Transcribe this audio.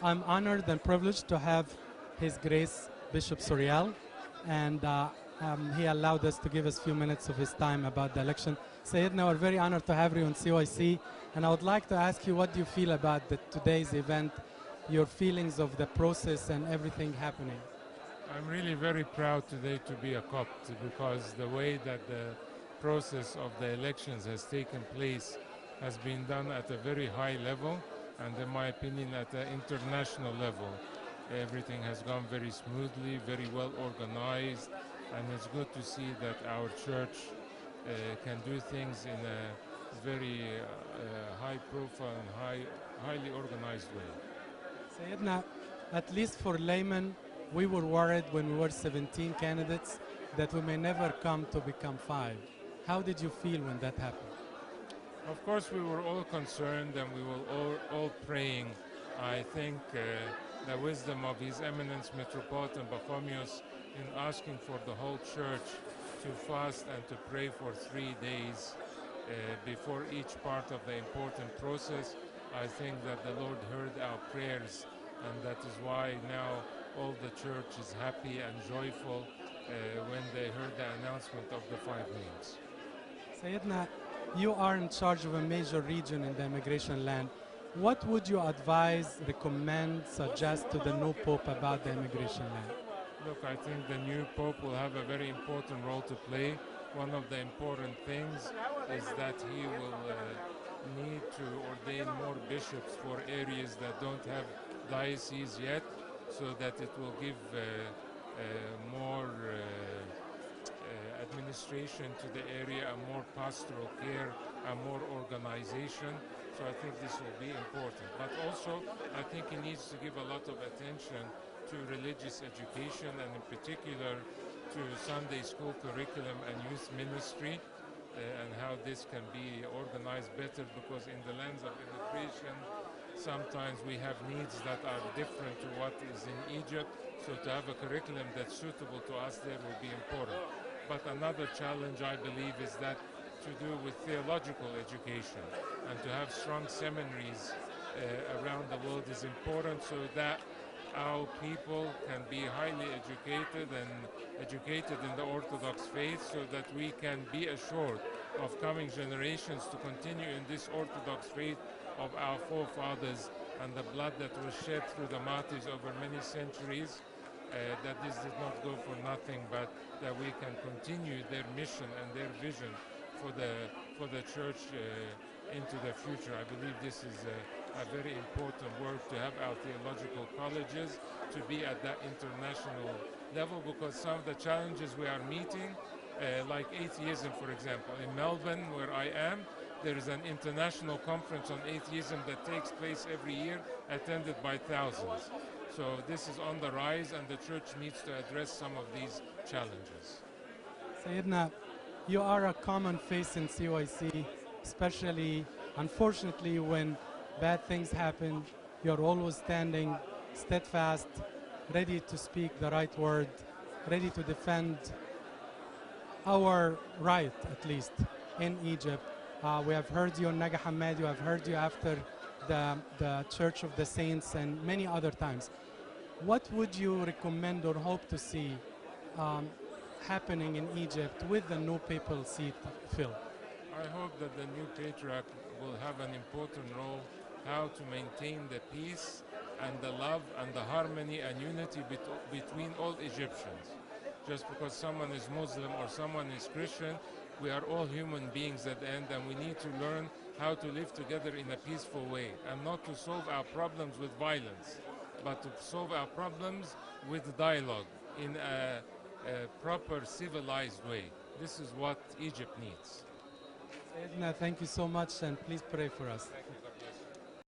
I'm honored and privileged to have His Grace Bishop Suriel, and he allowed us to give us a few minutes of his time about the election. Sayyidina, we're very honored to have you on CYC, and I would like to ask you, what do you feel about today's event, your feelings of the process and everything happening? I'm really very proud today to be a Copt, because the way that the process of the elections has taken place has been done at a very high level, and in my opinion at an international level. Everything has gone very smoothly, very well organized, and it's good to see that our church can do things in a very high profile and highly organized way. Sayyidina, at least for laymen, we were worried when we were 17 candidates that we may never come to become 5. How did you feel when that happened? Of course, we were all concerned and we were all praying. I think the wisdom of His Eminence Metropolitan Pachomius in asking for the whole church to fast and to pray for 3 days before each part of the important process. I think that the Lord heard our prayers, and that is why now all the church is happy and joyful when they heard the announcement of the 5 names. Sayyidina, you are in charge of a major region in the immigration land. What would you advise, recommend, suggest to the new Pope about the immigration land? Look, I think the new Pope will have a very important role to play. One of the important things is that he will need to ordain more bishops for areas that don't have dioceses yet, so that it will give more administration to the area, and more pastoral care, and more organization. So I think this will be important. But also, I think he needs to give a lot of attention to religious education, and in particular to Sunday school curriculum and youth ministry, and how this can be organized better, because in the lands of immigration, sometimes we have needs that are different to what is in Egypt. So to have a curriculum that's suitable to us there will be important. But another challenge, I believe, is that to do with theological education, and to have strong seminaries around the world is important, so that our people can be highly educated and educated in the Orthodox faith, so that we can be assured of coming generations to continue in this Orthodox faith of our forefathers, and the blood that was shed through the martyrs over many centuries, that this did not go for nothing, but that we can continue their mission and their vision for the church into the future. I believe this is a very important work, to have our theological colleges to be at that international level, because some of the challenges we are meeting, like atheism, for example, in Melbourne, where I am, there is an international conference on atheism that takes place every year, attended by thousands. So this is on the rise, and the church needs to address some of these challenges. Sayyidina, you are a common face in CYC, especially, unfortunately, when bad things happen. You're always standing steadfast, ready to speak the right word, ready to defend our right, at least, in Egypt. We have heard you on Naga Hamad, we have heard you after the Church of the Saints, and many other times. What would you recommend or hope to see happening in Egypt with the new papal seat filled? I hope that the new patriarch will have an important role, how to maintain the peace and the love and the harmony and unity between all Egyptians. Just because someone is Muslim or someone is Christian, we are all human beings at the end, and we need to learn how to live together in a peaceful way, and not to solve our problems with violence, but to solve our problems with dialogue in a proper civilized way. This is what Egypt needs. Sayyidina, thank you so much, and please pray for us.